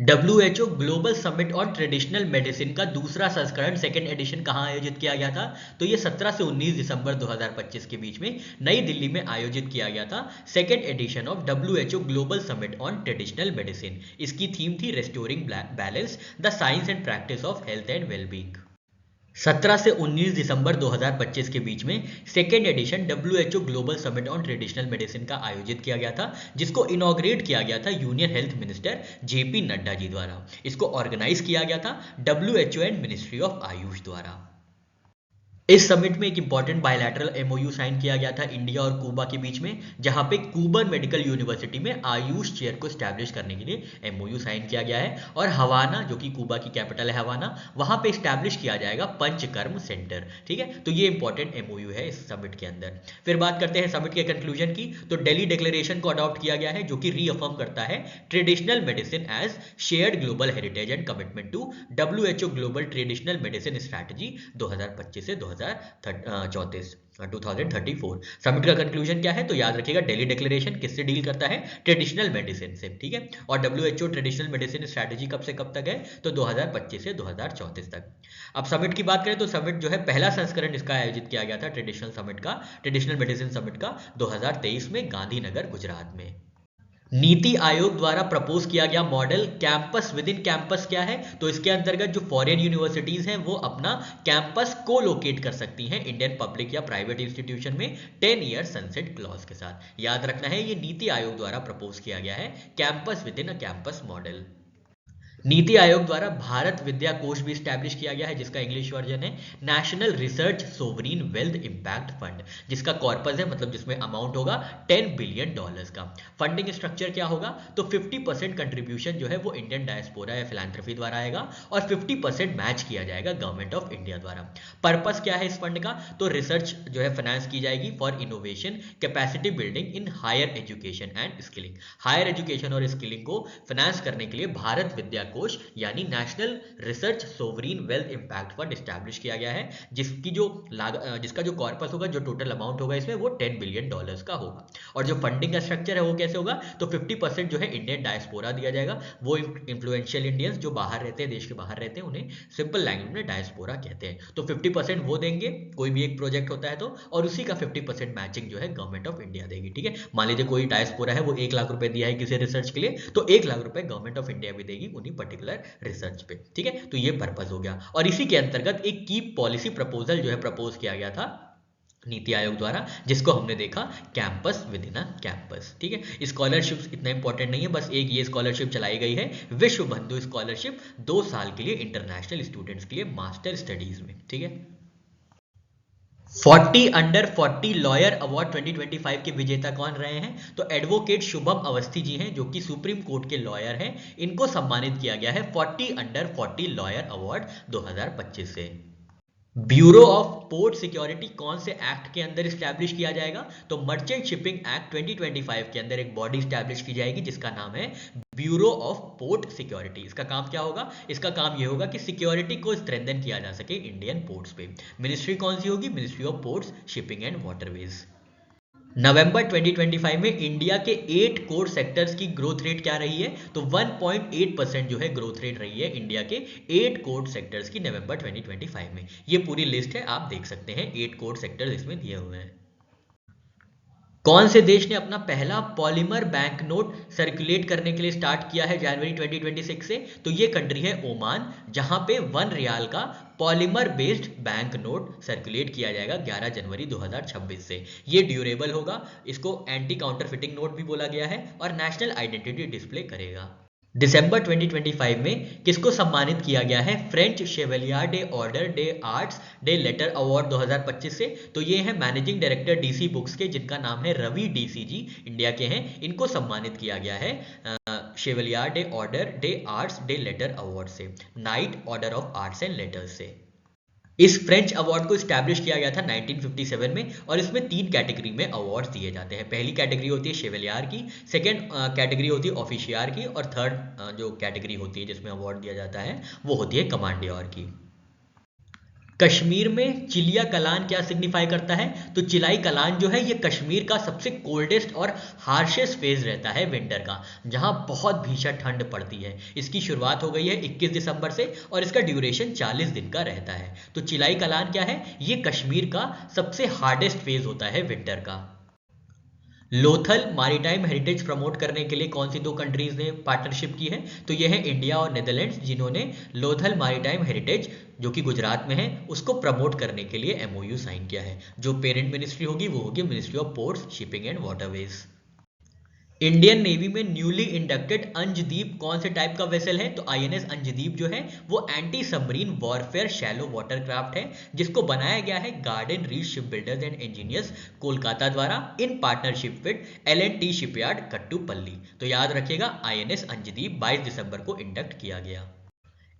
WHO global summit on traditional medicine का दूसरा संस्करण सेकेंड एडिशन कहाँ आयोजित किया गया था? तो ये 17 से 19 दिसंबर 2025 के बीच में नई दिल्ली में आयोजित किया गया था second edition of WHO global summit on traditional medicine. इसकी थीम थी restoring balance the science and practice of health and wellbeing. 17 से 19 दिसंबर 2025 के बीच में second edition WHO global summit on traditional medicine का आयोजित किया गया था, जिसको इनॉग्रेट किया गया था union health minister JP Nadda ji द्वारा। इसको ऑर्गेनाइज किया गया था WHO and ministry of AYUSH द्वारा। इस समिट में एक इंपॉर्टेंट बायलैटरल MOU साइन किया गया था इंडिया और क्यूबा के बीच में, जहां पे क्यूबन मेडिकल यूनिवर्सिटी में आयुष चेयर को स्टैब्लिश करने के लिए MOU साइन किया गया है, और हवाना, जो कि क्यूबा की कैपिटल है हवाना, वहां पे स्टैब्लिश किया जाएगा पंचकर्म सेंटर। ठीक है, तो ये इंपॉर्टेंट MOU है इस समिट के अंदर। फिर बात करते हैं समिट के कंक्लूजन की। तो दिल्ली डिक्लेरेशन को अडॉप्ट किया गया है, जो कि रीअफर्म करता है traditional medicine as shared global heritage and commitment to WHO global traditional medicine strategy 2025 से 2034। समिट का कंक्लूजन क्या है? तो याद रखिएगा, दिल्ली डिक्लेरेशन किससे डील करता है? ट्रेडिशनल मेडिसिन से। ठीक है, और WHO ट्रेडिशनल मेडिसिन स्ट्रैटेजी कब से कब तक है? तो 2025 से 2034 तक। अब समिट की बात करें तो समिट जो है, पहला संस्करण इसका आयोजित किया गया था ट्रेडिशनल मेडिसिन समिट का 2023 में गांधीनगर, गुजरात में। नीति आयोग द्वारा प्रपोज किया गया model campus with in campus क्या है? तो इसके अंतर्गत जो फॉरेन यूनिवर्सिटीज हैं वो अपना कैंपस को लोकेट कर सकती हैं इंडियन पब्लिक या प्राइवेट इंस्टीट्यूशन में 10 ईयर सनसेट क्लॉज के साथ। याद रखना है, ये नीति आयोग द्वारा प्रपोज किया गया है campus with in a campus model. NITI Aayog द्वारा भारत विद्या कोष भी स्टैब्लिश किया गया है, जिसका इंग्लिश वर्जन है national research sovereign wealth impact fund, जिसका कॉर्पस है, मतलब जिसमें अमाउंट होगा $10 बिलियन का। फंडिंग स्ट्रक्चर क्या होगा? तो 50% कंट्रीब्यूशन जो है वो इंडियन डायस्पोरा या फिलैंथ्रोपी द्वारा आएगा, और 50% मैच किया जाएगा गवर्नमेंट ऑफ इंडिया द्वारा। पर्पस क्या है इस फंड का? तो रिसर्च जो है फाइनेंस की जाएगी for innovation, capacity building in higher education and skilling. Higher education और स्किलिंग को फाइनेंस करने के लिए भारत विद्या कोष यानी national research sovereign wealth impact fund establish किया गया है, जिसका जो कॉर्पस होगा, जो टोटल अमाउंट होगा इसमें, वो $10 बिलियन का होगा। और जो फंडिंग का स्ट्रक्चर है वो कैसे होगा? तो 50% जो है इंडियन डायस्पोरा दिया जाएगा। वो इन्फ्लुएंशियल इंडियंस जो बाहर रहते हैं, देश के बाहर रहते हैं, उन्हें सिंपल लैंग्वेज में डायस्पोरा कहते हैं। तो 50% वो देंगे कोई भी एक प्रोजेक्ट होता है तो, और उसी का 50% मैचिंग जो है गवर्नमेंट ऑफ इंडिया देगी। ठीक है, मान लीजिए कोई डायस्पोरा है, वो 1 लाख रुपए दिया है किसी रिसर्च के लिए, तो 1 लाख रुपए गवर्नमेंट ऑफ इंडिया भी देगी उन्हीं पर्टिकुलर रिसर्च पे। ठीक है, तो ये पर्पस हो गया। और इसी के अंतर्गत एक की पॉलिसी प्रपोजल जो है प्रपोज किया गया था नीति आयोग द्वारा, जिसको हमने देखा campus with in a campus. ठीक है, स्कॉलरशिप इतना इंपॉर्टेंट नहीं है, बस एक ये स्कॉलरशिप चलाई गई है, विश्व बंधु स्कॉलरशिप, 2 साल के लिए इंटरनेशनल स्टूडेंट्स के लिए मास्टर स्टडीज में। ठीक है, 40 अंडर 40 लॉयर अवार्ड 2025 के विजेता कौन रहे हैं? तो एडवोकेट शुभम अवस्थी जी हैं, जो कि सुप्रीम कोर्ट के लॉयर हैं। इनको सम्मानित किया गया है 40 अंडर 40 लॉयर अवार्ड 2025 से। ब्यूरो ऑफ पोर्ट सिक्योरिटी कौन से एक्ट के अंदर स्टैब्लिश किया जाएगा? तो मर्चेंट शिपिंग एक्ट 2025 के अंदर एक बॉडी स्टैब्लिश की जाएगी, जिसका नाम है ब्यूरो ऑफ पोर्ट सिक्योरिटी। इसका काम क्या होगा? इसका काम यह होगा कि सिक्योरिटी को स्ट्रेंथन किया जा सके इंडियन पोर्ट्स पे। मिनिस्ट्री कौन सी होगी? Ministry of ports, shipping and waterways. नवंबर 2025 में इंडिया के 8 कोर सेक्टर्स की ग्रोथ रेट क्या रही है? तो 1.8% जो है ग्रोथ रेट रही है इंडिया के 8 कोर सेक्टर्स की नवंबर 2025 में। ये पूरी लिस्ट है, आप देख सकते हैं, 8 कोर सेक्टर्स इसमें दिए हुए हैं। कौन से देश ने अपना पहला पॉलीमर बैंक नोट सर्कुलेट करने के लिए स्टार्ट किया है जनवरी 2026 से? तो ये कंट्री है ओमान, जहां पे 1 रियाल का polymer based bank note circulate किया जाएगा 11 जनवरी 2026 से। ये ड्यूरेबल होगा, इसको एंटी काउंटरफिटिंग नोट भी बोला गया है, और नेशनल आइडेंटिटी डिस्प्ले करेगा। दिसंबर 2025 में किसको सम्मानित किया गया है? French chevalier de order de arts de letter award 2025 से। तो ये है मैनेजिंग डायरेक्टर DC बुक्स के, जिनका नाम है रवि DC जी, इंडिया के हैं। इनको सम्मानित किया गया है chevalier de order de arts de letter award से, knight order of arts and letters से। इस फ्रेंच अवार्ड को स्टैब्लिश किया गया था 1957 में, और इसमें 3 कैटेगरी में अवार्ड्स दिए जाते हैं। पहली कैटेगरी होती है शेवलियर की, सेकंड कैटेगरी होती है ऑफिशियर की, और थर्ड जो कैटेगरी होती है जिसमें अवार्ड दिया जाता है वो होती है कमांडियर की। कश्मीर में चिलिया कलान क्या सिग्निफाई करता है? तो चिलाई कलान जो है ये कश्मीर का सबसे कोल्डेस्ट और हार्शेस्ट फेज रहता है विंटर का, जहां बहुत भीषण ठंड पड़ती है। इसकी शुरुआत हो गई है 21 दिसंबर से और इसका ड्यूरेशन 40 दिन का रहता है। तो चिलाई कलान क्या है? ये कश्मीर का सबसे हार्डेस्ट फेज होता है विंटर का। लोथल मारीटाइम हेरिटेज प्रमोट करने के लिए कौन सी दो कंट्रीज ने पार्टनरशिप की है? तो ये है इंडिया और नेदरलैंड्स, जिन्होंने लोथल मारीटाइम हेरिटेज जो कि गुजरात में है उसको प्रमोट करने के लिए एमओयू साइन किया है। जो पेरेंट मिनिस्ट्री होगी वो होगी ministry of ports, shipping and waterways. Indian navy में न्यूली इंडक्टेड अंजदीप कौन से टाइप का वेसल है? तो आईएनएस अंजदीप जो है वो anti submarine warfare shallow water craft है, जिसको बनाया गया है garden reach ship builders and engineers Kolkata द्वारा in partnership with L and T shipyard Kattupalli. तो याद रखिएगा आईएनएस अंजदीप 22 दिसंबर को इंडक्ट किया गया।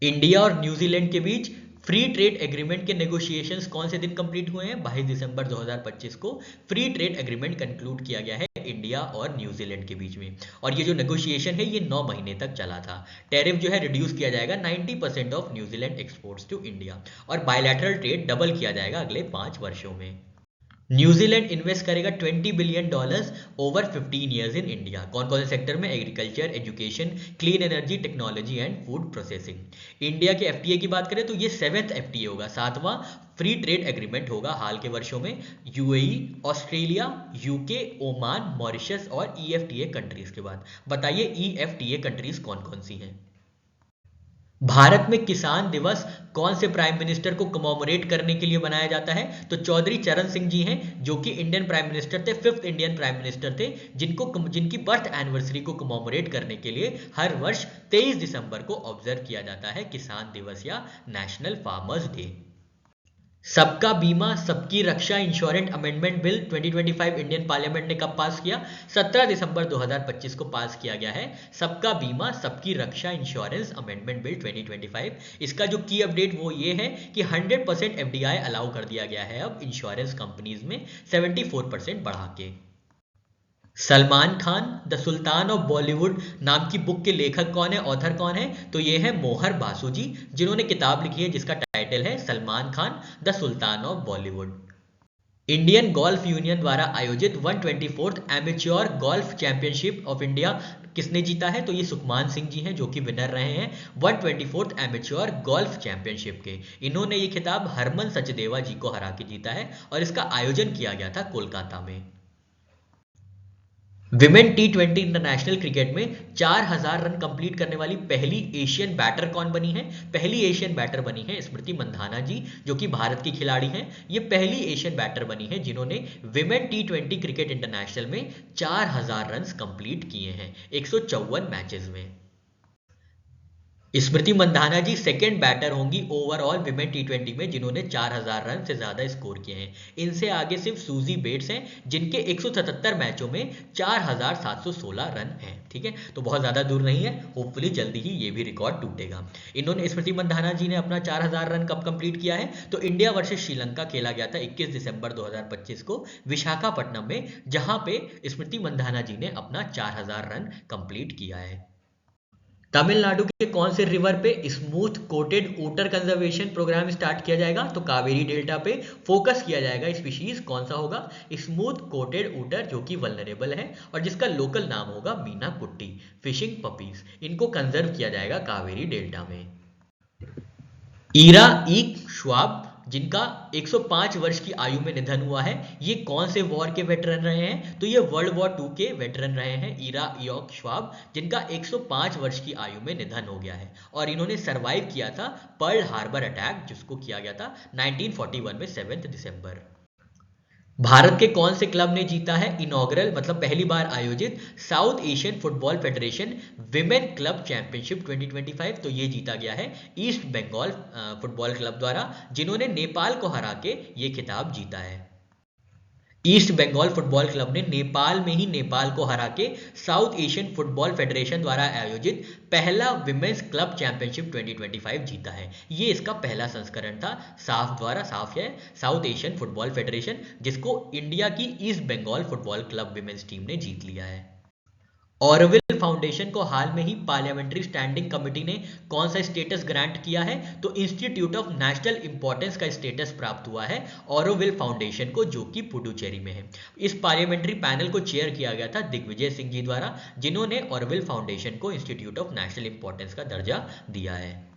इंडिया और न्यूजीलैंड के बीच फ्री ट्रेड एग्रीमेंट के नेगोशिएशंस कौन से दिन कंप्लीट हुए हैं? 22 दिसंबर 2025 को फ्री ट्रेड एग्रीमेंट कंक्लूड किया गया है इंडिया और न्यूजीलैंड के बीच में। और ये जो नेगोशिएशन है ये 9 महीने तक चला था। टैरिफ जो है रिड्यूस किया जाएगा 90% of New Zealand exports to India, और बायलैटरल ट्रेड डबल किया जाएगा अगले 5 वर्षों में। न्यूजीलैंड इन्वेस्ट करेगा $20 billion over 15 years in India. कौन कौन से सेक्टर में? Agriculture, education, clean energy, technology and food processing. India के एफटीए की बात करें तो ये 7th एफटीए होगा, 7वां फ्री ट्रेड एग्रीमेंट होगा हाल के वर्षों में UAE, Australia, UK, Oman, Mauritius और ईएफटीए कंट्रीज के बाद। बताइए ईएफटीए कंट्रीज कौन कौन सी हैं? भारत में किसान दिवस कौन से प्राइम मिनिस्टर को कमोमोरेट करने के लिए बनाया जाता है? तो चौधरी चरण सिंह जी हैं, जो कि इंडियन प्राइम मिनिस्टर थे, 5th इंडियन प्राइम मिनिस्टर थे, जिनकी बर्थ एनिवर्सरी को कमोमोरेट करने के लिए हर वर्ष 23 दिसंबर को ऑब्जर्व किया जाता है किसान दिवस या नेशनल फार्मर्स डे। सबका बीमा सबकी रक्षा insurance amendment bill 2025 Indian parliament ने कब पास किया? 17 दिसंबर 2025 को पास किया गया है सबका बीमा सबकी रक्षा इंश्योरेंस अमेंडमेंट बिल 2025। इसका जो की अपडेट वो ये है कि 100% एफडीआई अलाउ कर दिया गया है अब इंश्योरेंस कंपनीज में 74% बढ़ा के। Salman Khan the sultan of Bollywood नाम की बुक के लेखक कौन है, ऑथर कौन है? तो ये है मोहर बासु जी, जिन्होंने किताब लिखी है जिसका टाइटल है Salman Khan the sultan of Bollywood. Indian golf union द्वारा आयोजित 124th amateur golf championship of India किसने जीता है? तो ये सुखमान सिंह जी हैं, जो कि विनर रहे हैं 124th एमेच्योर गोल्फ चैंपियनशिप के। इन्होंने ये खिताब हरमन सचदेवा जी को हरा के जीता है और इसका आयोजन किया गया था कोलकाता में। विमेन T20 इंटरनेशनल क्रिकेट में 4000 रन कंप्लीट करने वाली पहली एशियन बैटर कौन बनी है? पहली एशियन बैटर बनी है स्मृति मंधाना जी, जो कि भारत की खिलाड़ी हैं। ये पहली एशियन बैटर बनी है जिन्होंने विमेन T20 क्रिकेट इंटरनेशनल में 4000 रन कंप्लीट किए हैं 154 मैचेस में। स्मृति मंधाना जी सेकंड बैटर होंगी ओवरऑल विमेन T20 में जिन्होंने 4000 रन से ज्यादा स्कोर किए हैं। इनसे आगे सिर्फ सूजी बेट्स हैं जिनके 177 मैचों में 4716 रन हैं। ठीक है, तो बहुत ज्यादा दूर नहीं है, होपफुली जल्दी ही ये भी रिकॉर्ड टूटेगा। इन्होंने स्मृति मंधाना जी ने अपना 4000 रन कब कंप्लीट किया है? तो इंडिया वर्सेस श्रीलंका खेला गया था 21 दिसंबर 2025 को विशाखापट्टनम में, जहां पे स्मृति मंधाना जी ने अपना 4000 रन कंप्लीट किया है। तमिलनाडु के कौन से रिवर पे smooth coated otter conservation programme start किया जाएगा? तो कावेरी डेल्टा पे फोकस किया जाएगा। स्पीशीज कौन सा होगा? स्मूथ कोटेड ऊटर, जो कि वल्नरेबल है और जिसका लोकल नाम होगा मीना कुट्टी फिशिंग पपीज। इनको कंजर्व किया जाएगा कावेरी डेल्टा में। ईरा ईक श्वाब, जिनका 105 वर्ष की आयु में निधन हुआ है, ये कौन से वॉर के वेटरन रहे हैं? तो ये वर्ल्ड वॉर 2 के वेटरन रहे हैं ईरा ईक श्वाब, जिनका 105 वर्ष की आयु में निधन हो गया है। और इन्होंने सरवाइव किया था पर्ल हार्बर अटैक, जिसको किया गया था 1941 में 7 दिसंबर। भारत के कौन से क्लब ने जीता है इनॉग्रल मतलब पहली बार आयोजित south Asian football federation women club championship 2025? तो ये जीता गया है ईस्ट बंगाल फुटबॉल क्लब द्वारा, जिन्होंने नेपाल को हरा के ये खिताब जीता है। ईस्ट बंगाल फुटबॉल क्लब ने नेपाल में ही नेपाल को हरा के साउथ एशियन फुटबॉल फेडरेशन द्वारा आयोजित पहला विमेंस क्लब चैंपियनशिप 2025 जीता है। ये इसका पहला संस्करण था। साफ है साउथ एशियन फुटबॉल फेडरेशन, जिसको इंडिया की East Bengal football club women's team ने जीत लिया है। ऑरोविल फाउंडेशन को हाल में ही पार्लियामेंट्री स्टैंडिंग कमेटी ने कौन सा स्टेटस ग्रांट किया है? तो इंस्टीट्यूट ऑफ नेशनल इंपॉर्टेंस का स्टेटस प्राप्त हुआ है ऑरोविल फाउंडेशन को, जो कि पुडुचेरी में है। इस पार्लियामेंट्री पैनल को चेयर किया गया था दिग्विजय सिंह जी द्वारा, जिन्होंने ऑरोविल फाउंडेशन को इंस्टीट्यूट ऑफ नेशनल इंपॉर्टेंस का दर्जा दिया है।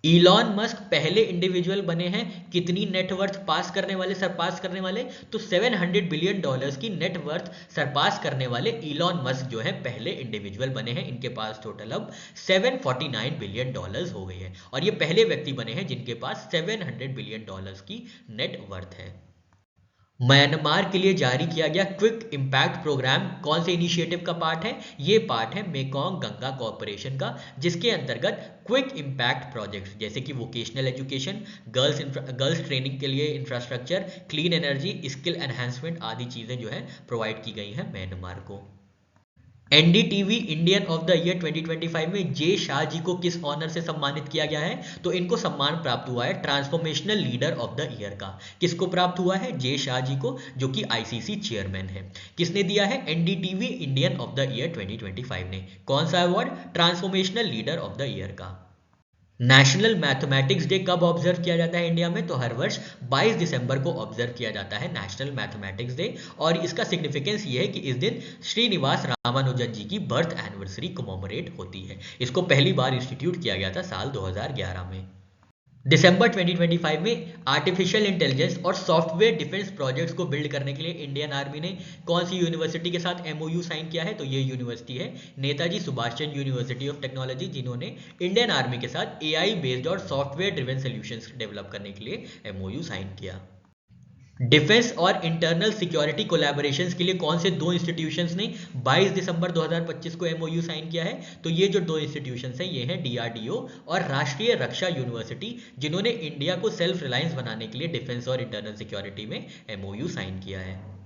इलॉन मस्क पहले इंडिविजुअल बने हैं कितनी नेटवर्थ सरपास करने वाले? तो $700 बिलियन की नेटवर्थ सरपास करने वाले इलॉन मस्क जो है पहले इंडिविजुअल बने हैं। इनके पास टोटल अब $749 बिलियन हो गए हैं, और ये पहले व्यक्ति बने हैं जिनके पास $700 बिलियन की नेटवर्थ है। म्यांमार के लिए जारी किया गया क्विक इम्पैक्ट प्रोग्राम कौन से इनिशिएटिव का पार्ट है? ये पार्ट है मेकॉन्ग गंगा कॉरपोरेशन का, जिसके अंतर्गत क्विक इम्पैक्ट प्रोजेक्ट्स जैसे कि वोकेशनल एजुकेशन, गर्ल्स ट्रेनिंग के लिए infrastructure, clean energy, skill enhancement आदि चीजें जो है प्रोवाइड की गई हैं म्यांमार को। NDTV Indian of the year 2025 में जे शाह जी को किस ऑनर से सम्मानित किया गया है? तो इनको सम्मान प्राप्त हुआ है transformational leader of the year का। किसको प्राप्त हुआ है? जे शाह जी को, जो कि आईसीसी चेयरमैन है। किसने दिया है? NDTV Indian of the year 2025 ने। कौन सा award? Transformational leader of the year का। नेशनल मैथमेटिक्स डे कब ऑब्जर्व किया जाता है इंडिया में? तो हर वर्ष 22 दिसंबर को ऑब्जर्व किया जाता है नेशनल मैथमेटिक्स डे, और इसका सिग्निफिकेंस ये है कि इस दिन श्रीनिवास रामानुजन जी की बर्थ एनिवर्सरी कमोमोरेट होती है। इसको पहली बार इंस्टीट्यूट किया गया था साल 2011 में। दिसंबर 2025 में आर्टिफिशियल इंटेलिजेंस और सॉफ्टवेयर डिफेंस प्रोजेक्ट्स को बिल्ड करने के लिए इंडियन आर्मी ने कौन सी यूनिवर्सिटी के साथ एमओयू साइन किया है? तो ये यूनिवर्सिटी है Netaji Subhash Chandra university of technology, जिन्होंने इंडियन आर्मी के साथ एआई बेस्ड और सॉफ्टवेयर ड्रिवन सॉल्यूशंस डेवलप करने के लिए एमओयू साइन किया। डिफेंस और इंटरनल सिक्योरिटी कोलैबोरेशंस के लिए कौन से दो इंस्टीट्यूशंस ने 22 दिसंबर 2025 को एमओयू साइन किया है? तो ये जो दो इंस्टीट्यूशंस हैं ये हैं डीआरडीओ और राष्ट्रीय रक्षा यूनिवर्सिटी, जिन्होंने इंडिया को सेल्फ रिलायंस बनाने के लिए डिफेंस और इंटरनल सिक्योरिटी में एमओयू साइन किया है।